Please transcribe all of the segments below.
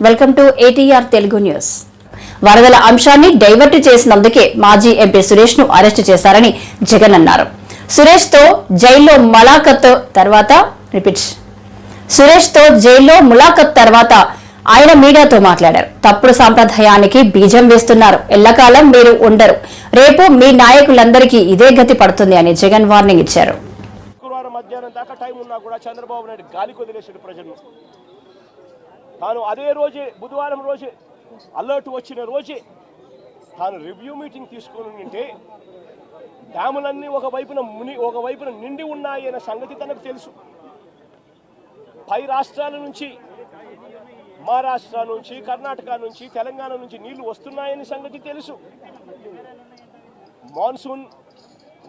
Welcome to ATR Telugu news. వరదల అంశాన్ని divert చేసినందుకే మాజీ ఎంపీ సురేష్ ను అరెస్ట్ చేశారని జగన్ అన్నారు. సురేష్ తో జైల్లో ములాఖత్ తర్వాత ఆయన మీడియాతో మాట్లాడారు. తప్పుడు సాంప్రదాయానికి బీజం వేస్తున్నారు. ఎల్లకాలం మీరు ఉండరు. రేపు మీ నాయకులందరికీ ఇదే గతి పడుతుంది అని జగన్ వార్నింగ్ ఇచ్చారు. మధ్యాహ్నం దాకా టైం ఉన్నా కూడా చంద్రబాబు నాయుడు గాలికి వదిలేశాడు ప్రజలను. తాను అదే రోజే బుధవారం రోజే అలర్ట్ వచ్చిన రోజే తాను రివ్యూ మీటింగ్ తీసుకుని ఉంటే డ్యాములన్నీ ఒకవైపున నిండి ఉన్నాయన్న సంగతి తనకు తెలుసు. పై రాష్ట్రాల నుంచి, మహారాష్ట్ర నుంచి, కర్ణాటక నుంచి, తెలంగాణ నుంచి నీళ్లు వస్తున్నాయని సంగతి తెలుసు. మాన్సూన్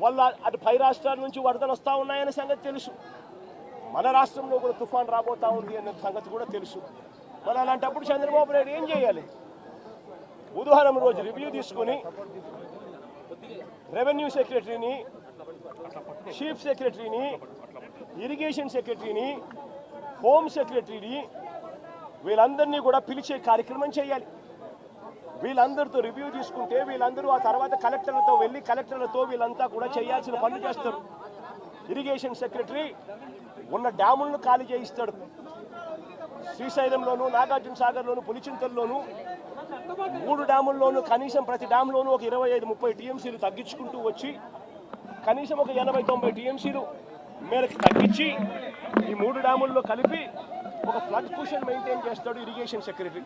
వల్ల అటు పై రాష్ట్రాల నుంచి వరదలు వస్తూ ఉన్నాయనే సంగతి తెలుసు. మన రాష్ట్రంలో కూడా తుఫాన్ రాబోతా ఉంది అనే సంగతి కూడా తెలుసు. మరి అలాంటప్పుడు చంద్రబాబు నాయుడు ఏం చేయాలి? బుధవారం రోజు రివ్యూ తీసుకుని రెవెన్యూ సెక్రటరీని, చీఫ్ సెక్రటరీని, ఇరిగేషన్ సెక్రటరీని, హోమ్ సెక్రటరీని వీళ్ళందరినీ కూడా పిలిచే కార్యక్రమం చేయాలి. వీళ్ళందరితో రివ్యూ తీసుకుంటే వీళ్ళందరూ ఆ తర్వాత కలెక్టర్లతో వీళ్ళంతా కూడా చేయాల్సిన పనులు చేస్తారు. ఇరిగేషన్ సెక్రటరీ ఉన్న డ్యాములను ఖాళీ చేయిస్తాడు. శ్రీశైలంలోను, నాగార్జున సాగర్లోను, పులిచింతల్లోను 3 డ్యాముల్లోనూ కనీసం ప్రతి డ్యామ్లోనూ ఒక 25-30 టీఎంసీలు తగ్గించుకుంటూ వచ్చి కనీసం ఒక 80-90 టీఎంసీలు మేరకు తగ్గించి ఈ 3 డ్యాముల్లో కలిపి ఒక ఫ్లడ్ కుషన్ మెయింటైన్ చేస్తాడు ఇరిగేషన్ సెక్రటరీ.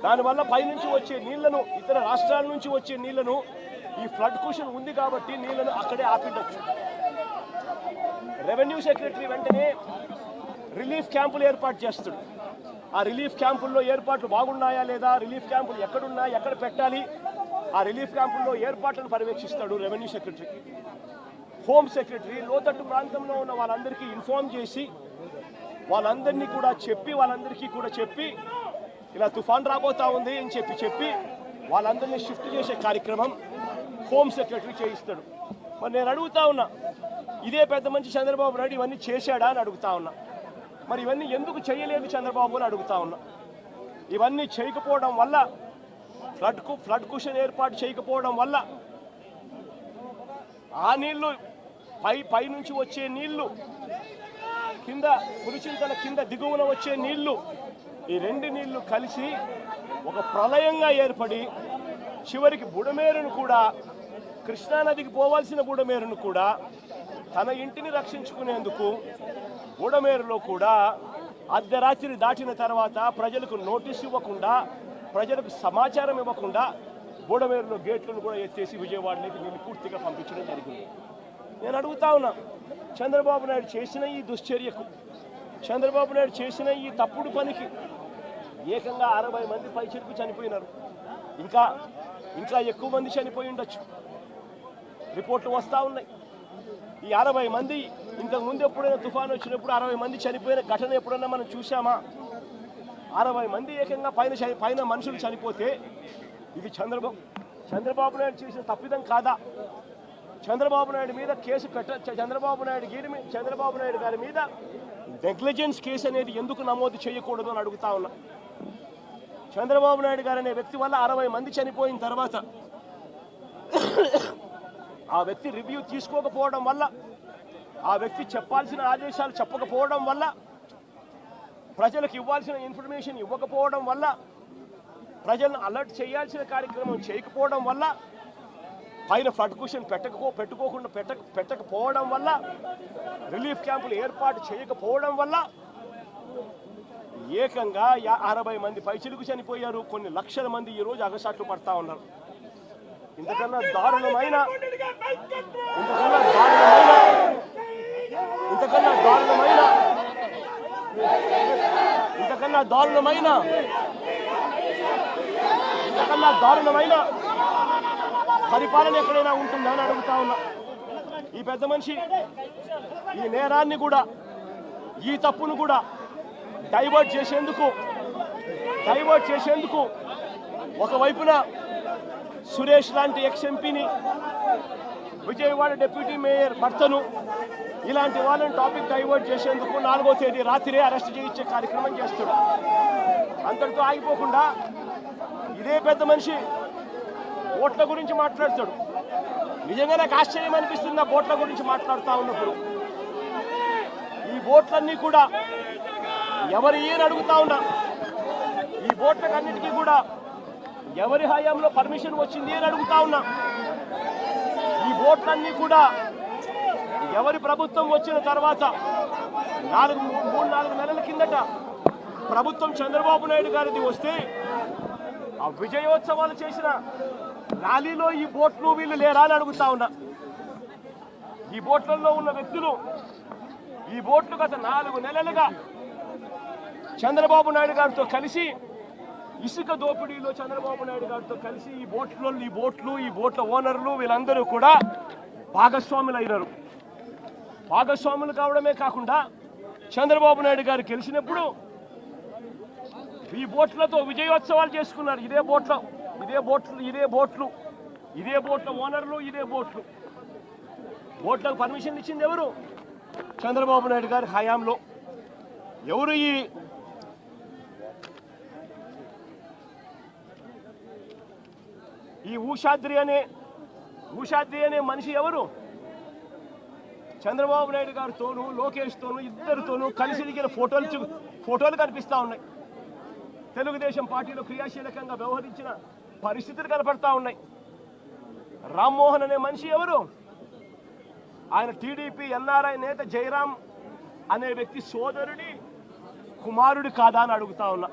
దానివల్ల పైనుంచి వచ్చే నీళ్లను, ఇతర రాష్ట్రాల నుంచి వచ్చే నీళ్లను, ఈ ఫ్లడ్ కుషన్ ఉంది కాబట్టి నీళ్లను అక్కడే ఆపిండొచ్చు. రెవెన్యూ సెక్రటరీ వెంటనే రిలీఫ్ క్యాంపులు ఏర్పాటు చేస్తాడు. ఆ రిలీఫ్ క్యాంపుల్లో ఏర్పాట్లు బాగున్నాయా లేదా, రిలీఫ్ క్యాంపులు ఎక్కడున్నాయి, ఎక్కడ పెట్టాలి, ఆ రిలీఫ్ క్యాంపుల్లో ఏర్పాట్లను పర్యవేక్షిస్తాడు రెవెన్యూ సెక్రటరీ. హోమ్ సెక్రటరీ లోతట్టు ప్రాంతంలో ఉన్న వాళ్ళందరికీ ఇన్ఫార్మ్ చేసి వాళ్ళందరికీ కూడా చెప్పి ఇలా తుఫాన్ రాబోతా ఉంది అని చెప్పి వాళ్ళందరినీ షిఫ్ట్ చేసే కార్యక్రమం హోమ్ సెక్రటరీ చేయిస్తాడు. మరి నేను అడుగుతా ఉన్నా, ఇదే పెద్ద మంచి చంద్రబాబు నాయుడు ఇవన్నీ చేశాడా అని అడుగుతా ఉన్నా. మరి ఇవన్నీ ఎందుకు చేయలేదు చంద్రబాబు అని అడుగుతా ఉన్నా. ఇవన్నీ చేయకపోవడం వల్ల, ఫ్లడ్ కుషన్ ఏర్పాటు చేయకపోవడం వల్ల ఆ నీళ్లు పై నుంచి వచ్చే నీళ్లు, కింద పులిచింతల కింద దిగువన వచ్చే నీళ్లు, ఈ 2 నీళ్లు కలిసి ఒక ప్రళయంగా ఏర్పడి చివరికి బుడమేరును కూడా, కృష్ణానదికి పోవాల్సిన బుడమేరును కూడా తన ఇంటిని రక్షించుకునేందుకు బుడమేరులో కూడా అర్ధరాత్రి దాటిన తర్వాత ప్రజలకు నోటీస్ ఇవ్వకుండా, ప్రజలకు సమాచారం ఇవ్వకుండా బుడమేరులో గేట్లను కూడా ఎత్తేసి విజయవాడలోకి నీళ్ళు పూర్తిగా పంపించడం జరిగింది. నేను అడుగుతా ఉన్నా, చంద్రబాబు నాయుడు చేసిన ఈ దుశ్చర్యకు, చంద్రబాబు నాయుడు చేసిన ఈ తప్పుడు పనికి ఏకంగా 60 మంది పైచిలుకు చనిపోయినారు. ఇంకా ఎక్కువ మంది చనిపోయి ఉండొచ్చు. రిపోర్ట్లు వస్తూ ఉన్నాయి. ఈ 60 మంది ఇంతకుముందు ఎప్పుడైనా తుఫాను వచ్చినప్పుడు 60 మంది చనిపోయిన ఘటన ఎప్పుడైనా మనం చూసామా? 60 మంది ఏకంగా పైన మనుషులు చనిపోతే ఇది చంద్రబాబు నాయుడు చేసిన తప్పిదం కాదా? చంద్రబాబు నాయుడు మీద కేసు చంద్రబాబు నాయుడు గారి మీద నెగ్లిజెన్స్ కేసు అనేది ఎందుకు నమోదు చేయకూడదు అని అడుగుతా ఉన్నా. చంద్రబాబు నాయుడు గారు అనే వ్యక్తి వల్ల 60 మంది చనిపోయిన తర్వాత ఆ వ్యక్తి రివ్యూ తీసుకోకపోవడం వల్ల, ఆ వ్యక్తి చెప్పాల్సిన ఆదేశాలు చెప్పకపోవడం వల్ల, ప్రజలకు ఇవ్వాల్సిన ఇన్ఫర్మేషన్ ఇవ్వకపోవడం వల్ల, ప్రజలను అలర్ట్ చేయాల్సిన కార్యక్రమం చేయకపోవడం వల్ల, పైన ఫ్లడ్ కుషన్ పెట్టకపోవడం వల్ల, రిలీఫ్ క్యాంపులు ఏర్పాటు చేయకపోవడం వల్ల ఏకంగా 60 మంది పైచిలుకు చనిపోయారు. కొన్ని లక్షల మంది ఈరోజు అగసాట్లు పడతా ఉన్నారు. ఇంతకన్నా దారుణమైన పరిపాలన ఎక్కడైనా ఉంటుందా అని అడుగుతా ఉన్నా. ఈ పెద్ద మనిషి ఈ నేరాన్ని కూడా, ఈ తప్పును కూడా డైవర్ట్ చేసేందుకు ఒకవైపున సురేష్ లాంటి ఎక్స్-ఎంపీని, విజయవాడ డిప్యూటీ మేయర్ భర్తను, ఇలాంటి వాళ్ళని టాపిక్ డైవర్ట్ చేసేందుకు 4వ తేదీ రాత్రే అరెస్ట్ చేయించే కార్యక్రమం చేస్తున్నాడు. అంతటితో ఆగిపోకుండా ఇదే పెద్ద మనిషి ఓట్ల గురించి మాట్లాడతాడు. నిజంగా నాకు ఆశ్చర్యం అనిపిస్తుంది ఆ ఓట్ల గురించి మాట్లాడుతూ ఉన్నప్పుడు. ఈ ఓట్లన్నీ కూడా ఎవరు ఏని అడుగుతా ఉన్నా, ఈ ఓట్లకన్నిటికీ కూడా ఎవరి హయాంలో పర్మిషన్ వచ్చింది అని అడుగుతా ఉన్నా. ఈ ఓట్లన్నీ కూడా ఎవరి ప్రభుత్వం వచ్చిన తర్వాత 3-4 నెలల కిందట ప్రభుత్వం చంద్రబాబు నాయుడు గారిది వస్తే ఆ విజయోత్సవాలు చేసిన ర్యాలీలో ఈ బోట్లు వీళ్ళు లేరా అని అడుగుతా ఉన్నా. ఈ బోట్లలో ఉన్న వ్యక్తులు ఈ బోట్లు గత 4 నెలలుగా చంద్రబాబు నాయుడు గారితో కలిసి ఇసుక దోపిడీలో చంద్రబాబు నాయుడు గారితో కలిసి ఈ బోట్ల ఓనర్లు వీళ్ళందరూ కూడా భాగస్వాములు అయినారు. భాగస్వాములు కావడమే కాకుండా చంద్రబాబు నాయుడు గారు గెలిచినప్పుడు ఈ బోట్లతో విజయోత్సవాలు చేసుకున్నారు. ఇదే బోట్ల ఓనర్లు, ఇదే బోట్లకు పర్మిషన్ ఇచ్చింది ఎవరు? చంద్రబాబు నాయుడు గారి హయాంలో. ఎవరు ఈ ఊషాద్రి అనే మనిషి ఎవరు? చంద్రబాబు నాయుడు గారితోనూ లోకేష్తోనూ ఇద్దరితోనూ కలిసి దిగిన ఫోటోలు కనిపిస్తూ ఉన్నాయి. తెలుగుదేశం పార్టీలో క్రియాశీలకంగా వ్యవహరించిన పరిస్థితులు కనపడతా ఉన్నాయి. రామ్మోహన్ అనే మనిషి ఎవరు? ఆయన టీడీపీ ఎన్ఆర్ఐ నేత జయరాం అనే వ్యక్తి సోదరుడి కుమారుడు కాదా అని అడుగుతా ఉన్నా.